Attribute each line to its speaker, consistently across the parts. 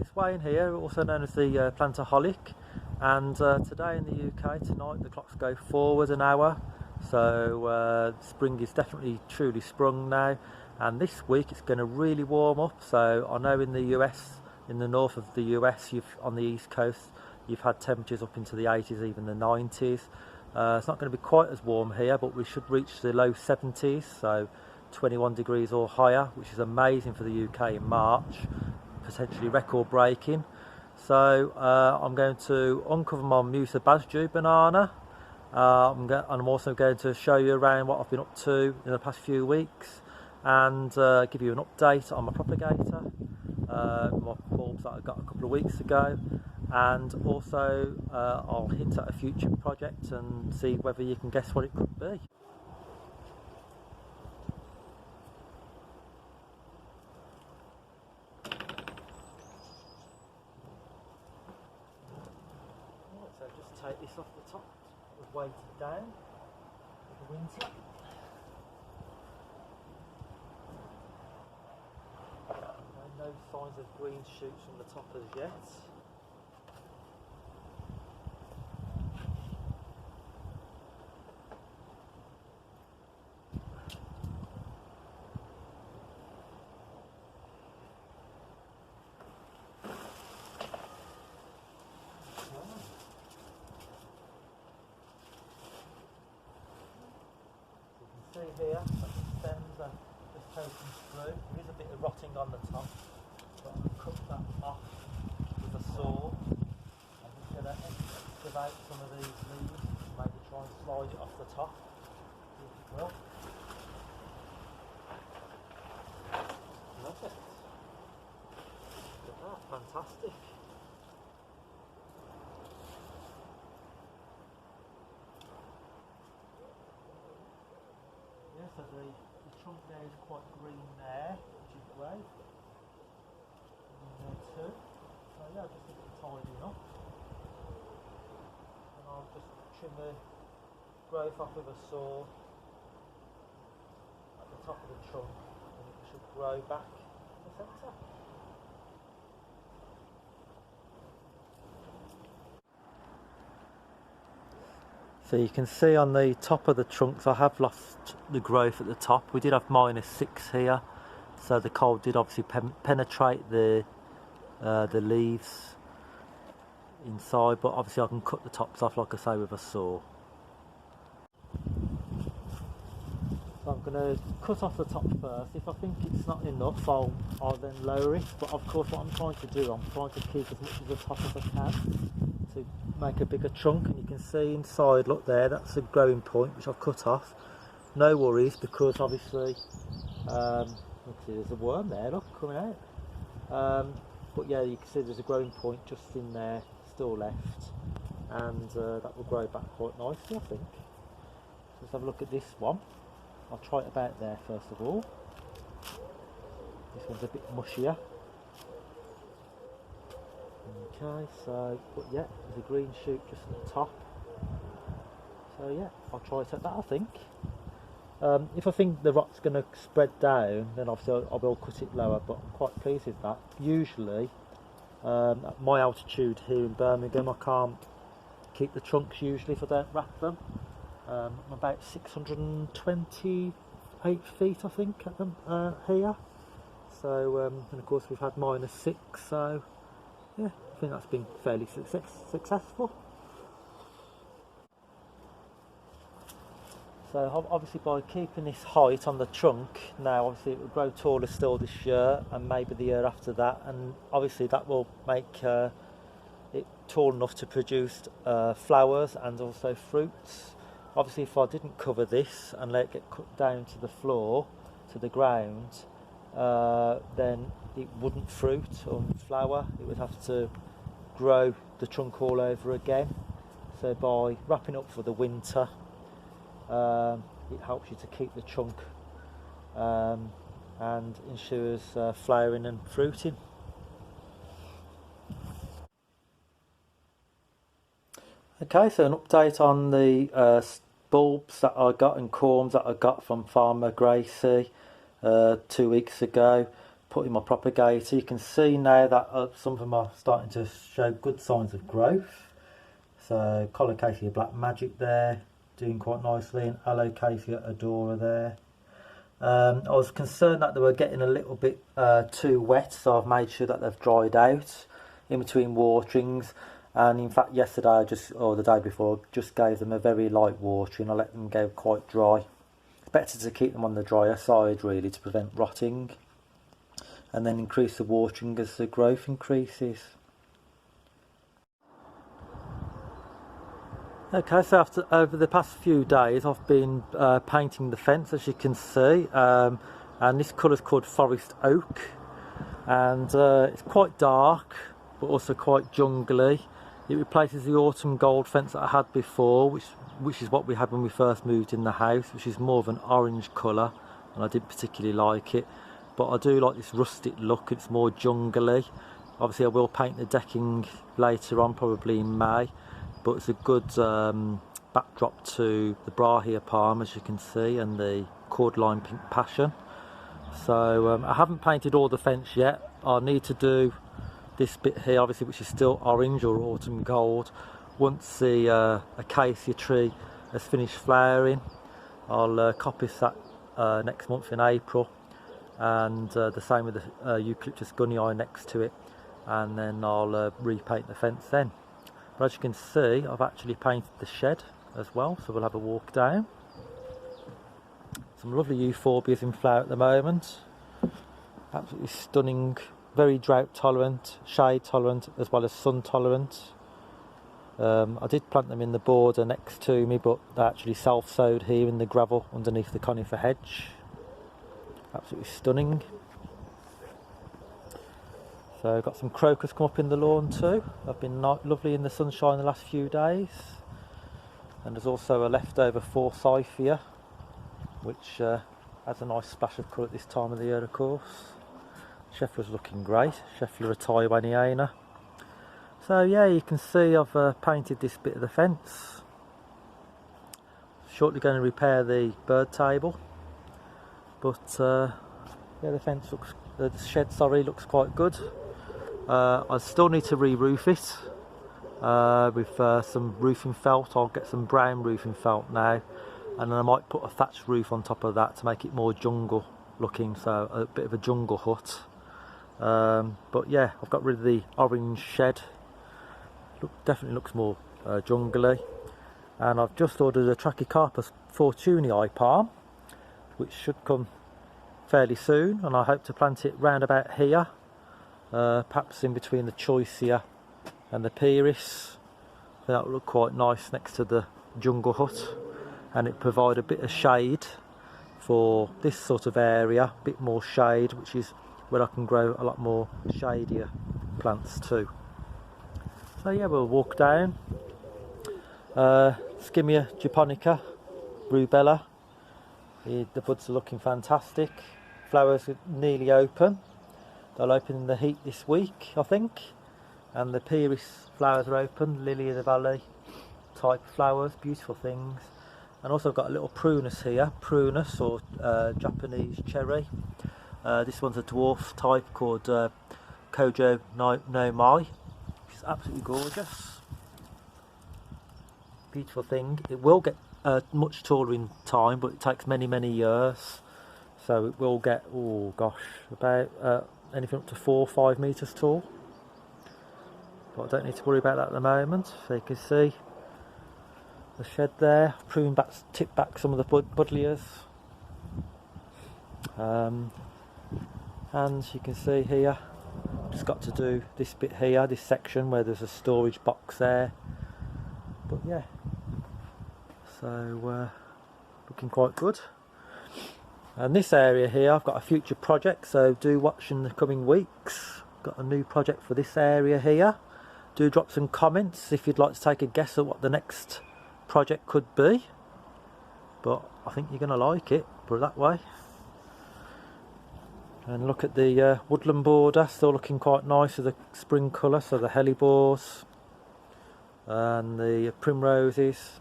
Speaker 1: It's Wayne here, also known as the Plantaholic, and today in the UK, tonight, the clocks go forward an hour, so spring is definitely truly sprung now, and this week it's going to really warm up. So I know in the US, in the north of the US, on the east coast, you've had temperatures up into the 80s, even the 90s. It's not going to be quite as warm here, but we should reach the low 70s, so 21 degrees or higher, which is amazing for the UK in March, potentially record breaking. So I'm going to uncover my Musa basjoo banana. I'm also going to show you around what I've been up to in the past few weeks, and give you an update on my propagator, my bulbs that I got a couple of weeks ago, and also I'll hint at a future project and see whether you can guess what it could be. So just take this off the top, weight it down for the winter. No signs of green shoots from the top as yet. See here that the stems are just taken through. There is a bit of rotting on the top, but I'll cut that off with a saw. I'm just going to excavate some of these leaves, maybe try and slide it off the top. See if it will. Love it. Look at that, fantastic. So the trunk there is quite green there, which is great. And there too. So yeah, just a bit tidying up. And I'll just trim the growth off with a saw at the top of the trunk, and it should grow back in the centre. So you can see on the top of the trunks I have lost the growth at the top. We did have -6 here, so the cold did obviously penetrate the leaves inside, but obviously I can cut the tops off, like I say, with a saw. So I'm going to cut off the top first. If I think it's not enough, I'll then lower it, but of course what I'm trying to do, I'm trying to keep as much of the top as I can to make a bigger trunk. And you can see inside, look there, that's a growing point which I've cut off. No worries, because obviously let's see, there's a worm there, look, coming out. But yeah, you can see there's a growing point just in there still left, and that will grow back quite nicely, I think. So let's have a look at this one. I'll try it about there first of all. This one's a bit mushier. Okay, so, but yeah, there's a green shoot just at the top. So yeah, I'll try it at that, I think. If I think the rot's going to spread down, then obviously I will cut it lower, but I'm quite pleased with that. Usually, at my altitude here in Birmingham, I can't keep the trunks usually if I don't wrap them. I'm about 628 feet, I think, at them here. So, and of course we've had -6, so yeah, I think that's been fairly successful. So obviously by keeping this height on the trunk, now obviously it will grow taller still this year and maybe the year after that, and obviously that will make it tall enough to produce flowers and also fruits. Obviously if I didn't cover this and let it get cut down to the floor, to the ground, then it wouldn't fruit or flower. It would have to grow the trunk all over again. So by wrapping up for the winter, it helps you to keep the trunk and ensures flowering and fruiting. Okay, so an update on the bulbs that I got and corms that I got from Farmer Gracie 2 weeks ago. put in my propagator. You can see now that some of them are starting to show good signs of growth. So Colocasia Black Magic there, doing quite nicely, and Alocasia Adora there. I was concerned that they were getting a little bit too wet, so I've made sure that they've dried out in between waterings. And in fact yesterday, or the day before, just gave them a very light watering. I let them go quite dry. It's better to keep them on the drier side really, to prevent rotting, and then increase the watering as the growth increases. Okay, so over the past few days I've been painting the fence, as you can see, and this colour is called Forest Oak, and it's quite dark but also quite jungly. It replaces the autumn gold fence that I had before, which is what we had when we first moved in the house, which is more of an orange colour, and I didn't particularly like it. But I do like this rustic look. It's more jungly. Obviously I will paint the decking later on, probably in May, but it's a good backdrop to the Brahia palm, as you can see, and the cordyline pink passion. So I haven't painted all the fence yet. I need to do this bit here, obviously, which is still orange or autumn gold. Once the acacia tree has finished flowering, I'll coppice that next month in April, and the same with the eucalyptus gunnii next to it, and then I'll repaint the fence then. But as you can see, I've actually painted the shed as well, so we'll have a walk down. Some lovely euphorbias in flower at the moment, absolutely stunning. Very drought tolerant, shade tolerant, as well as sun tolerant. I did plant them in the border next to me, but they're actually self-sowed here in the gravel underneath the conifer hedge. Absolutely stunning. So I've got some crocus come up in the lawn too. They've been lovely in the sunshine the last few days. And there's also a leftover forsythia, which has a nice splash of colour at this time of the year, of course. Schefflera's looking great, Schefflera taiwaniana. So yeah, you can see I've painted this bit of the fence. Shortly going to repair the bird table, but yeah, the fence looks, the shed, sorry, looks quite good. I still need to re-roof it with some roofing felt. I'll get some brown roofing felt now, and then I might put a thatched roof on top of that to make it more jungle looking, so a bit of a jungle hut. But yeah, I've got rid of the orange shed. Definitely looks more jungly. And I've just ordered a Trachycarpus fortunei palm, which should come fairly soon, and I hope to plant it round about here, perhaps in between the choicea and the pieris. That will look quite nice next to the jungle hut, and it provide a bit of shade for this sort of area, a bit more shade, which is where I can grow a lot more shadier plants too. So yeah, we'll walk down. Skimmia japonica, rubella. The buds are looking fantastic. Flowers are nearly open. They'll open in the heat this week, I think. And the pieris flowers are open, lily of the valley type flowers, beautiful things. And also I've got a little prunus here, prunus or Japanese cherry. This one's a dwarf type called Kojo no Mai, which is absolutely gorgeous. Beautiful thing. It will get much taller in time, but it takes many years. So it will get, oh gosh, about anything up to 4 or 5 metres tall. But I don't need to worry about that at the moment. So you can see the shed there. Prune back, tip back some of the buddleias. And you can see here, just got to do this bit here, this section where there's a storage box there. But yeah, so looking quite good. And this area here, I've got a future project, so do watch in the coming weeks. Got a new project for this area here. Do drop some comments if you'd like to take a guess at what the next project could be. But I think you're going to like it, put it that way. And look at the woodland border, still looking quite nice with the spring colour, so the hellebores and the primroses,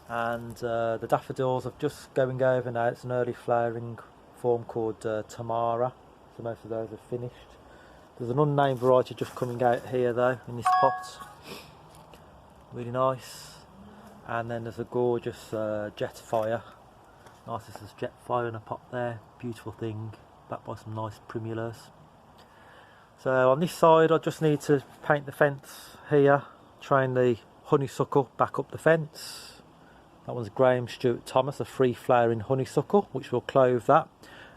Speaker 1: and the daffodils are just going over now. It's an early flowering form called Tamara, so most of those are finished. There's an unnamed variety just coming out here though in this pot, really nice. And then there's a gorgeous Jetfire, Narcissus Jetfire in a pot there, beautiful thing, backed by some nice primulas. So on this side I just need to paint the fence here, train the honeysuckle back up the fence. That one's Graham Stewart Thomas, a free flowering honeysuckle, which will clove that.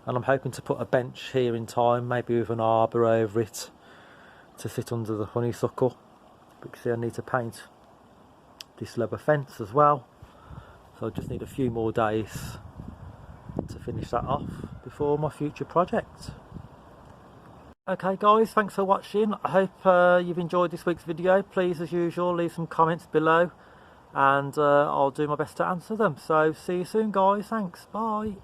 Speaker 1: And I'm hoping to put a bench here in time, maybe with an arbour over it to sit under the honeysuckle. But you can see I need to paint this leather fence as well. So I just need a few more days to finish that off before my future project. Okay guys, thanks for watching. I hope you've enjoyed this week's video. Please, as usual, leave some comments below and I'll do my best to answer them. So see you soon guys, thanks, bye.